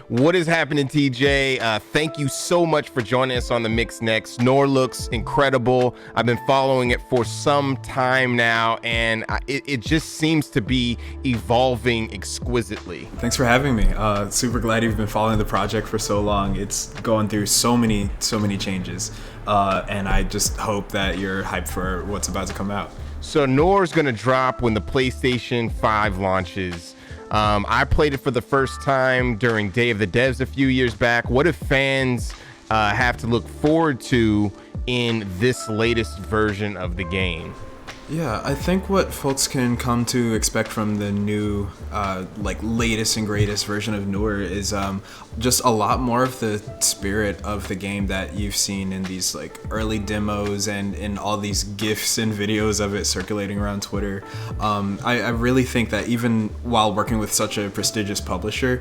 What is happening, TJ? Thank you so much for joining us on the Mix Next. Nour looks incredible. I've been following it for some time now, and it just seems to be evolving exquisitely. Thanks for having me. Super glad you've been following the project for so long. It's going through so many changes, and I just hope that you're hyped for what's about to come out. So Nour's going to drop when the PlayStation 5 launches. I played it for the first time during Day of the Devs a few years back. What do fans have to look forward to in this latest version of the game? Yeah, I think what folks can come to expect from the new, latest and greatest version of Nour is just a lot more of the spirit of the game that you've seen in these like early demos and in all these GIFs and videos of it circulating around Twitter. I really think that even while working with such a prestigious publisher,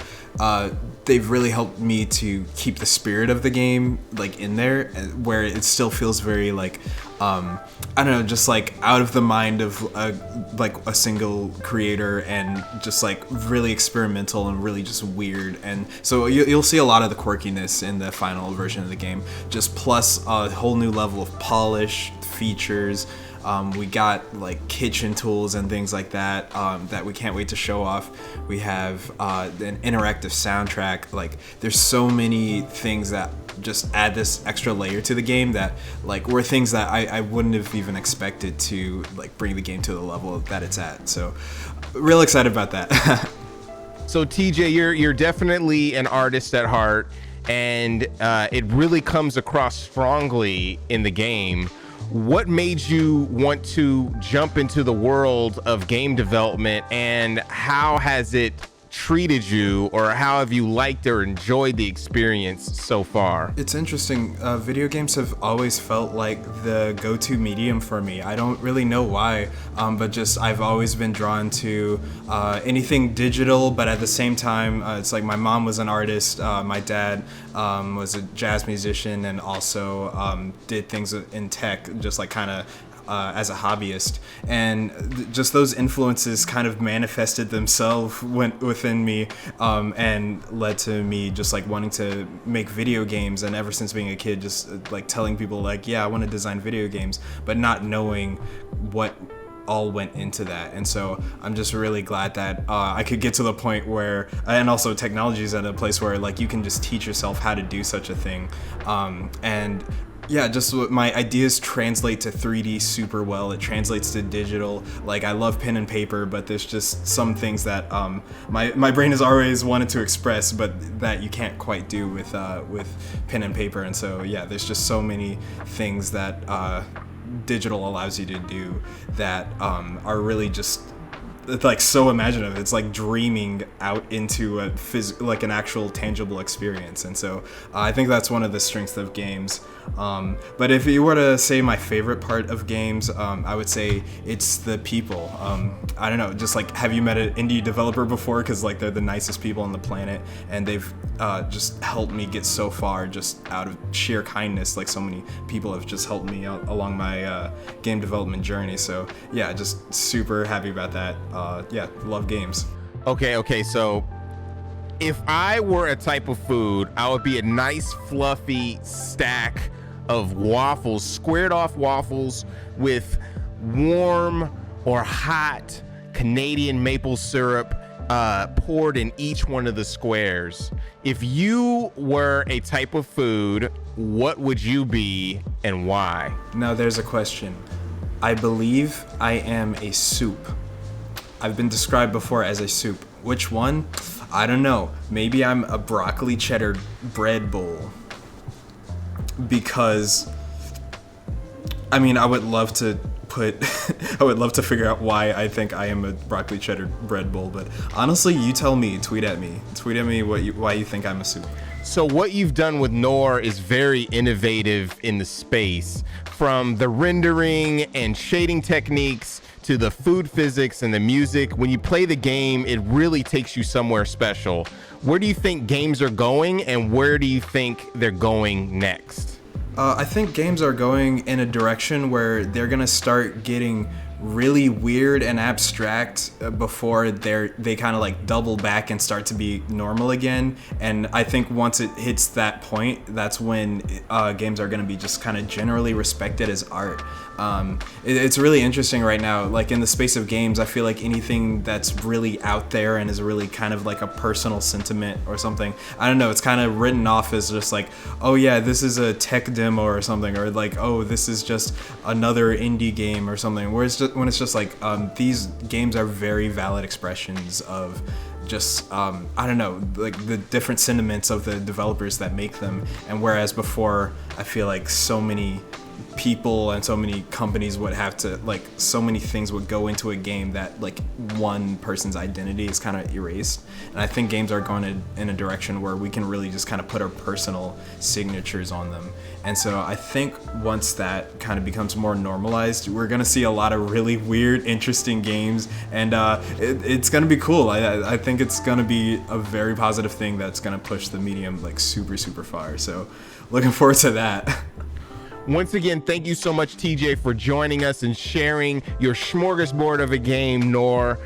they've really helped me to keep the spirit of the game like in there, where it still feels very like I don't know, just like out of the mind of a single creator, and just like really experimental and really just weird. And so you'll see a lot of the quirkiness in the final version of the game, just plus a whole new level of polish, features. We got like kitchen tools and things like that that we can't wait to show off. We have an interactive soundtrack. Like there's so many things that just add this extra layer to the game that like were things that I wouldn't have even expected to like bring the game to the level that it's at. So real excited about that. So TJ, you're definitely an artist at heart, and it really comes across strongly in the game. What made you want to jump into the world of game development, and how has it treated you, or how have you liked or enjoyed the experience so far? It's interesting. Video games have always felt like the go-to medium for me. I don't really know why, but just I've always been drawn to anything digital, but at the same time, it's like my mom was an artist, my dad was a jazz musician, and also did things in tech, just like kind of as a hobbyist, and just those influences kind of manifested themselves within me, and led to me just like wanting to make video games. And ever since being a kid, just like telling people like, yeah, I want to design video games, but not knowing what all went into that. And so I'm just really glad that I could get to the point where, and also technology is at a place where like you can just teach yourself how to do such a thing, and yeah, just my ideas translate to 3D super well. It translates to digital. Like I love pen and paper, but there's just some things that my brain has always wanted to express, but that you can't quite do with pen and paper. And so yeah, there's just so many things that digital allows you to do that are really just like so imaginative. It's like dreaming out into like an actual tangible experience. And so I think that's one of the strengths of games. But if you were to say my favorite part of games, I would say it's the people. I don't know, just like, have you met an indie developer before? Because like they're the nicest people on the planet, and they've just helped me get so far just out of sheer kindness. Like so many people have just helped me out along my game development journey. So yeah, just super happy about that. Yeah, love games. Okay, so if I were a type of food, I would be a nice fluffy stack of waffles, squared off waffles with warm or hot Canadian maple syrup poured in each one of the squares. If you were a type of food, what would you be and why? Now there's a question. I believe I am a soup. I've been described before as a soup. Which one? I don't know. Maybe I'm a broccoli cheddar bread bowl. Because, I mean, I would love to figure out why I think I am a broccoli cheddar bread bowl, but honestly, you tell me. Tweet at me why you think I'm a soup. So what you've done with Nour is very innovative in the space, from the rendering and shading techniques to the food physics and the music. When you play the game, it really takes you somewhere special. Where do you think games are going, and where do you think they're going next? I think games are going in a direction where they're gonna start getting really weird and abstract before they kind of like double back and start to be normal again. And I think once it hits that point, that's when games are going to be just kind of generally respected as art. It's really interesting right now, like in the space of games. I feel like anything that's really out there and is really kind of like a personal sentiment or something, I don't know, it's kind of written off as just like, oh yeah, this is a tech demo or something, or like, oh, this is just another indie game or something. Whereas when it's just like, these games are very valid expressions of just I don't know, like the different sentiments of the developers that make them. And whereas before, I feel like so many people and so many companies would have to, like, so many things would go into a game that like one person's identity is kind of erased. And I think games are going in a direction where we can really just kind of put our personal signatures on them. And so I think once that kind of becomes more normalized, we're going to see a lot of really weird, interesting games, and it's going to be cool. I think it's going to be a very positive thing that's going to push the medium like super, super far. So looking forward to that. Once again, thank you so much, TJ, for joining us and sharing your smorgasbord of a game, Nour.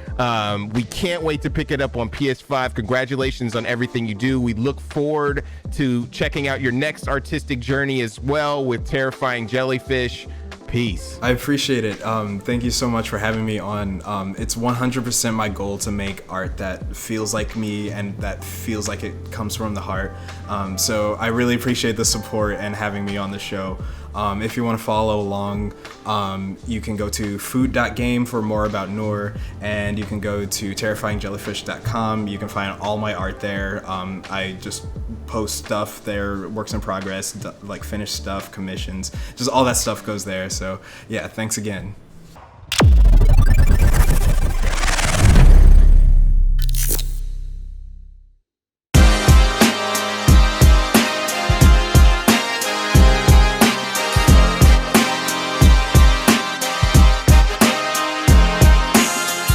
We can't wait to pick it up on PS5. Congratulations on everything you do. We look forward to checking out your next artistic journey as well with Terrifying Jellyfish. Peace. I appreciate it. Thank you so much for having me on. It's 100% my goal to make art that feels like me and that feels like it comes from the heart. So I really appreciate the support and having me on the show. If you want to follow along, you can go to food.game for more about Nour, and you can go to terrifyingjellyfish.com. You can find all my art there. I just post stuff there, works in progress, like finished stuff, commissions, just all that stuff goes there. So yeah, thanks again.